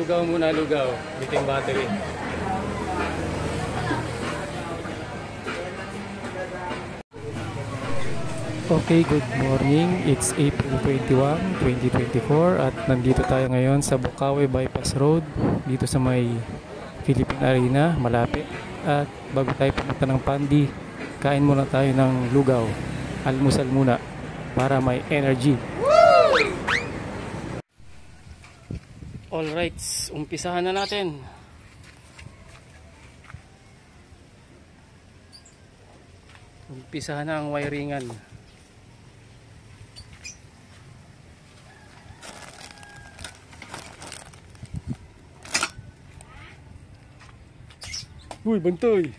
Lugaw muna, lugaw. Lithium battery. Okay, good morning. It's April 21, 2024 at nandito tayo ngayon sa Bukawi Bypass Road dito sa may Philippine Arena, malapit. At bago tayo pumunta ng Pandi, kain muna tayo ng lugaw. Almusal muna para may energy. Alright, umpisahan na natin. Umpisahan na ang wiringan. Uy, bantoy.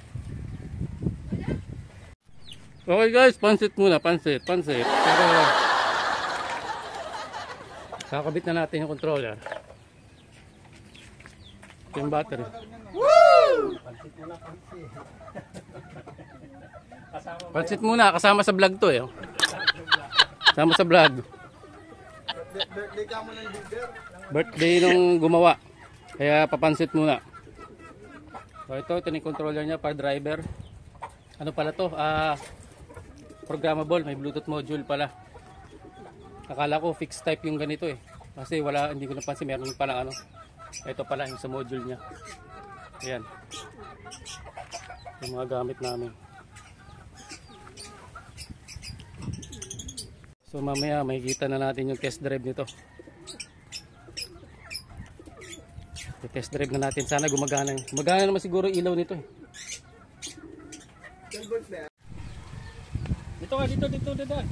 Okay guys, pansit muna, pansit. Pero kakabit na natin yung controller. Ito yung battery. Woo! Pansit muna, kasama sa vlog to eh. Kasama sa vlog. Birthday nung gumawa. Kaya papansit muna. So ito yung controller niya para driver. Ano pala to? Programmable, may Bluetooth module pala. Akala ko fixed type yung ganito eh. Kasi wala, hindi ko napansin, meron pala ano. Ito pala yung sa module niya. Ayan. Yung mga gamit namin. So mamaya makikita na natin yung test drive nito. I-test drive na natin. Sana gumagana. Gumagana naman siguro ilaw nito eh. Dito ka, dito, dada.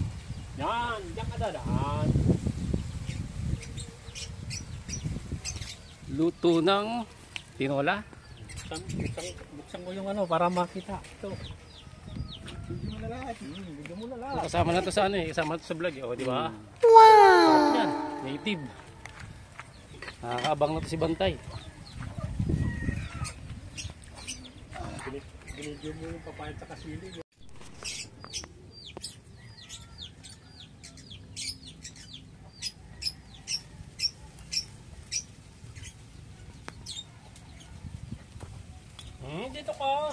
Yan, diyan ka dadaan. Luto ng tinola. Buksan mo yung ano para makita. Ito. Video mo na lahat. Video mo na lahat. Kasama na to sa ano eh. Kasama na to sa vlog eh. O, di ba? Wow! Yan. Native. Nakakaabang na to si Bantay. Binidyo mo yung papayat sa kasili. Dito ka.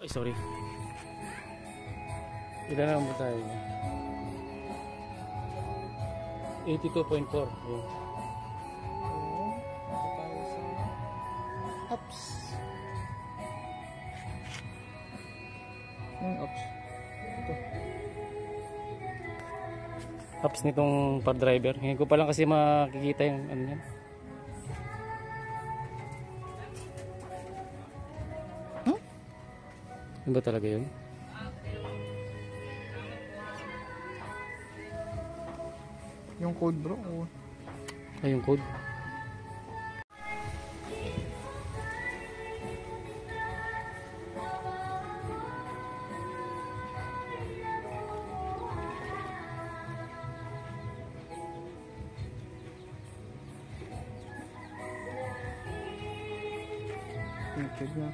Ay, sorry. Ilan na mo tayo? 82.4. Ups. Ups. Ito. Ups nitong par driver. Ngayon ko pa lang kasi makikita yung ano yan. Ano ba talaga yun? Yung code bro. Ay, yung code. Connected na.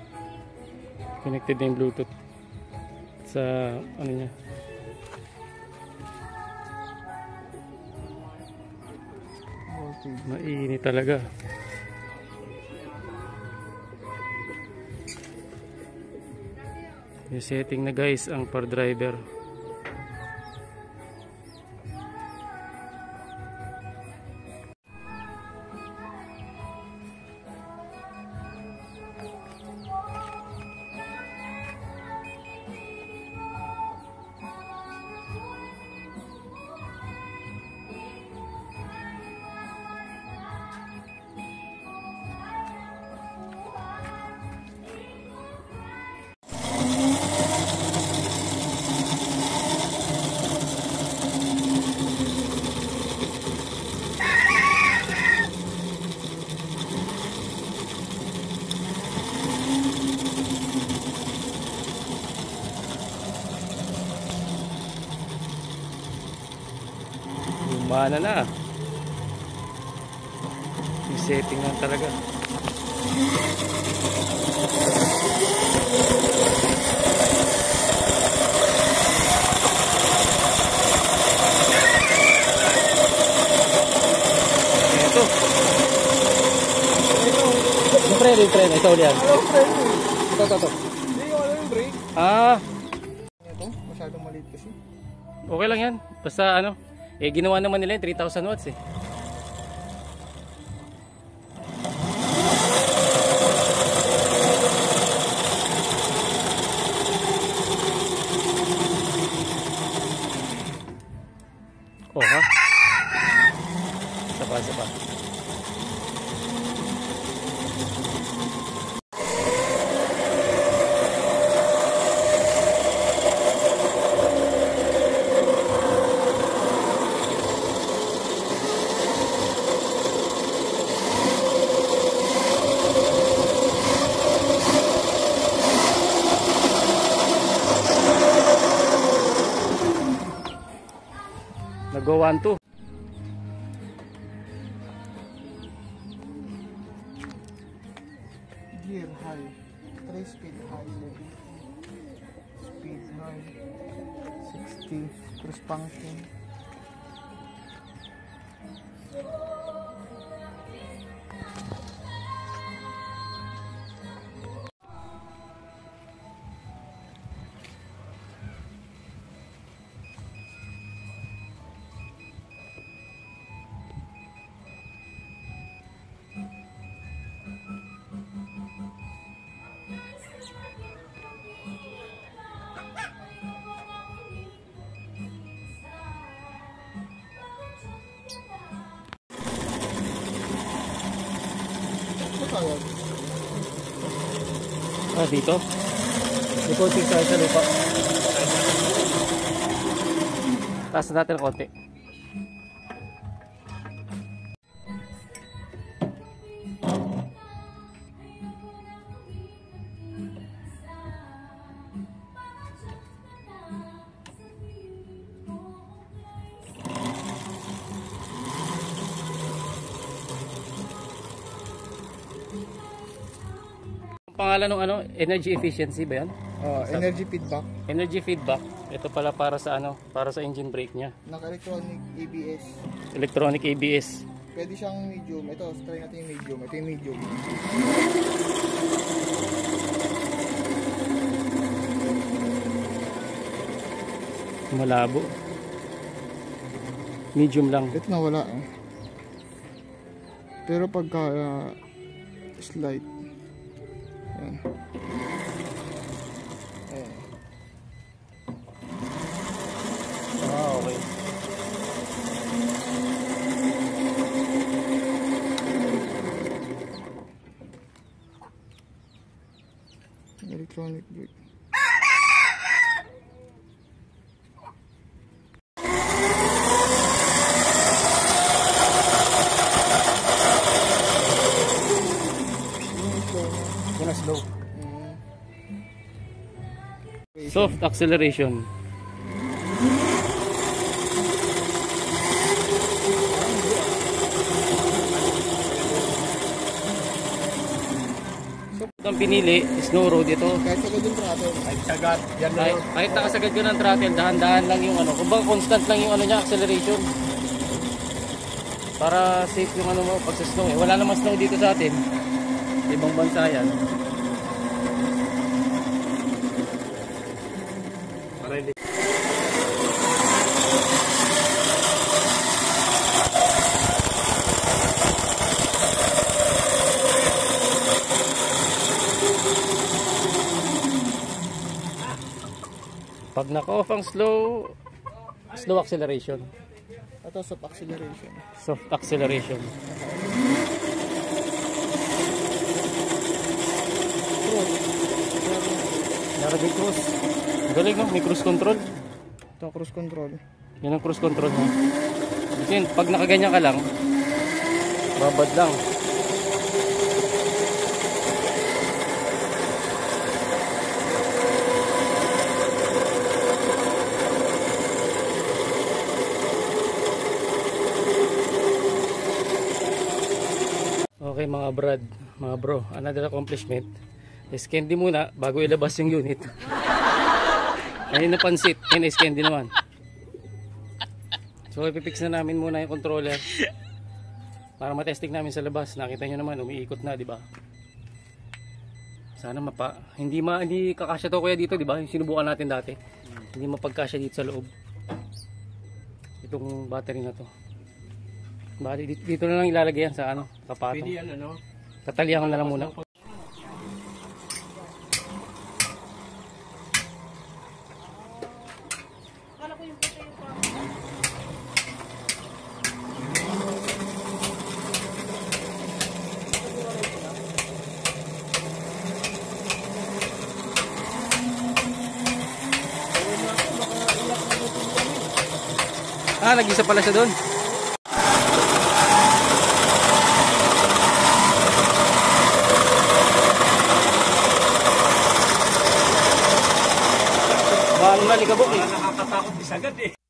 Connected na yung Bluetooth sa ano niya. Mainit talaga. Yung setting na guys ang par driver. Gumana na. Yung setting lang talaga. Ito. Yung preno. Ito ulit yan. Alam, friend. Ito. Hindi ko alam yung brake. Ah, Ito, masyadong maliit kasi. okay lang yan. Basta ano, ginawa naman nila yung 3,000 watts eh. Oh ha? Isa pa. Nag-go 1-2. Gear high. 3 speed high. Speed 9. 60. Cruise function. Kaya. Ah, dito? May konting sa lupa. Taas natin ng konti. Pangalan ng ano, energy efficiency ba yan? Energy feedback. Energy feedback. Ito pala para sa ano, para sa engine brake niya. Naka-electronic ABS. Electronic ABS. Pwede siyang medium. Ito, try natin yung medium. Ito yung medium. Malabo. Medium lang. Ito nawala eh. Pero pagka slight. Ayan. Ayan. Ah, okay. Electronic brake. Yan ang slow. Soft acceleration. Ito ang pinili, snow road ito. Kahit sagad yung throttle. Kahit sagad. Yan na yun. Kahit nakasagad ko ng throttle, dahan-dahan lang yung ano. Kumbaga constant lang yung ano niya, acceleration. Para safe yung ano mo pag sa snow eh. Wala namang snow dito sa atin. Ibang bansa yan. Pag naka-off ang slow acceleration. Ito soft acceleration. Soft acceleration. Naka-di cruise. Galing no? May cruise control. Ito cruise control. Yan ang cruise control mo. Kasi pag nakaganyan ka lang, babad lang. Okay mga brad, mga bro, another accomplishment. Is candy muna bago ilabas yung unit. Ayun na pansit, yun is candy naman. So ipipix na namin muna yung controller para matesting namin sa labas. Nakita nyo naman, umiikot na, di ba? Sana hindi kakasya to kuya dito, di ba? Yung sinubukan natin dati. Hindi mapagkasya dito sa loob. Itong battery na to. Bali dito na lang ilalagay yan sa kapatong. Pwede yan ano? Tatalihan ko na lang muna. Nag-isa pala siya doon. Bang nalikabok eh. Nakakatakot isagad eh.